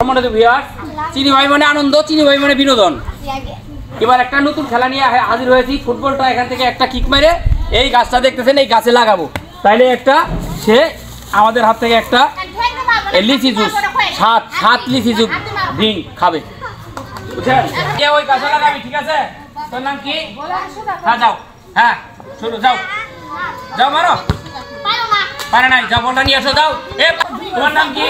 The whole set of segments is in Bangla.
সম্মানিত ভিউয়ার্স, চিনি ভাই মানে আনন্দ, চিনি ভাই মানে বিনোদন। এবার একটা নতুন খেলা নিয়ে হাজির হয়েছি। ফুটবলটা এখান থেকে একটা কিক মেরে এই গাছটা দেখতেছেন, এই গাছে লাগাবো। তাইলে একটা সে আমাদের হাত থেকে একটা লিচি জুস, সাত লিচি জুস ড্রিঙ্ক খাবে, বুঝছেন? ওই গাছে লাগাবি, ঠিক আছে? তোর নাম কি? হ্যাঁ যাও, হ্যাঁ শুরু, যাও যাও, মারো। পারে নাই, যাও বলটা নিয়ে আসো, যাও। এ তোমার নাম কি?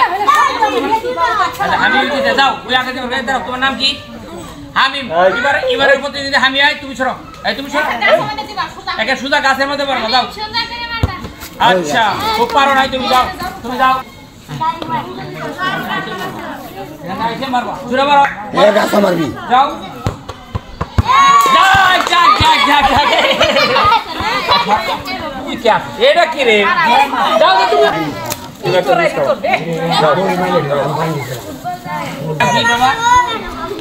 আচ্ছা হামিম দিতে যাও, ওই আগে দাও। তোমার নাম কি? হামিম। এবারের প্রতিনিধি হামি আয়, তুমি সরো, এই তুমি সরো, একে সুজা গাছের মধ্যে পারো, যাও। আচ্ছা খুব পারো নাই, তুমি যাও, তুমি যাও। মারবা, জোরে মারো, গাছে মারবি, যাও। এটা কি রে?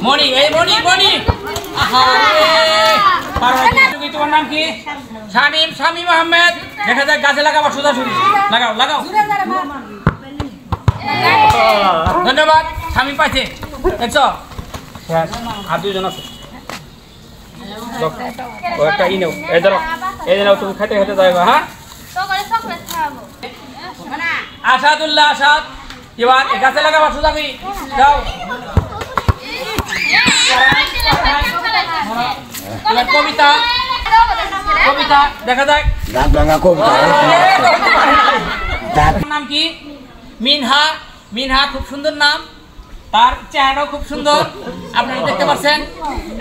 মনি, এই মনি, মনি, তোমার নাম কি? শামিম, শামিম আহমেদ। দেখা যাক গাছে লাগাবো, সোজাসুজি লাগাও, লাগাও। ধন্যবাদ, শামিম পাইছে, দেখছ? আর দুজন আছে, একটা ই নেও, এই ধরো, এই নাও, তুমি খেতে খেতে যাইবা। হ্যাঁ আসাদুল্লাহ, আসাদ, এবার গাছে লাগাবা, সোজাবি, যাও। এবার কবিতা, কবিতা দেখা যাক, নাম কি? মিনহা। মিনহা খুব সুন্দর নাম, তার চেহারাও খুব সুন্দর, আপনারা দেখতে পাচ্ছেন।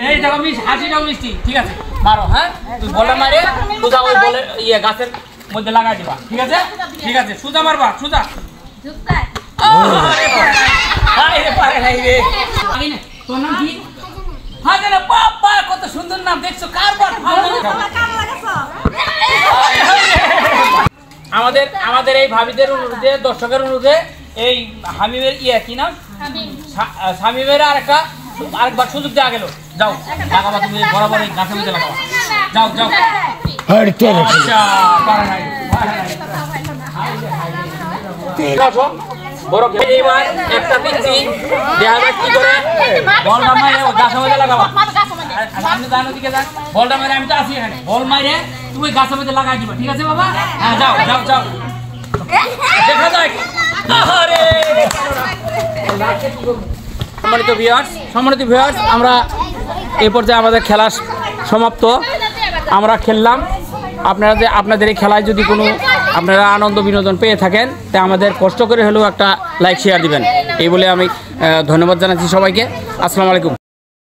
এই দেখো হাসিটাও মিষ্টি, ঠিক আছে? মারো, হ্যাঁ তুই বলে মারে সোজা ওই বলে ইয়ে গাছের মধ্যে লাগাই দিবা, ঠিক আছে? ঠিক আছে, সোজা মারবা, সোজা। তোর নাম কি? বাবা কত সুন্দর নাম, দেখছো? আমাদের এই ভাবিদের অনুরোধে, দর্শকের অনুরোধে এই হামিমের ইয়ে কি নাম, শামিমের আরেকবার সুযোগ দেওয়া গেল। যাও লাগাবা, তুমি বরাবর এই গাছের মধ্যে লাগাবা, যাও যাও। বড় এবার একটা দিচ্ছি, দেখা যাক কি করে। বলটা মারে গাছের মধ্যে লাগাবা, আপনি জানো দিকে যান, বলটা মারে, আমি তো আছি এখানে, বল মারে তুমি গাছের মধ্যে লাগাই দিবা, ঠিক আছে বাবা? হ্যাঁ যাও যাও যাও, দেখা যাক। সম্মানিত ভিউয়ার্স, আমরা এই পর্যায়ে আমাদের খেলা সমাপ্ত। আমরা খেললাম, আপনাদের এই খেলায় যদি কোনো আপনারা আনন্দ বিনোদন পেয়ে থাকেন, তা আমাদের কষ্ট করে হলেও একটা লাইক শেয়ার দিবেন, এই বলে আমি ধন্যবাদ জানাচ্ছি সবাইকে। আসসালামু আলাইকুম।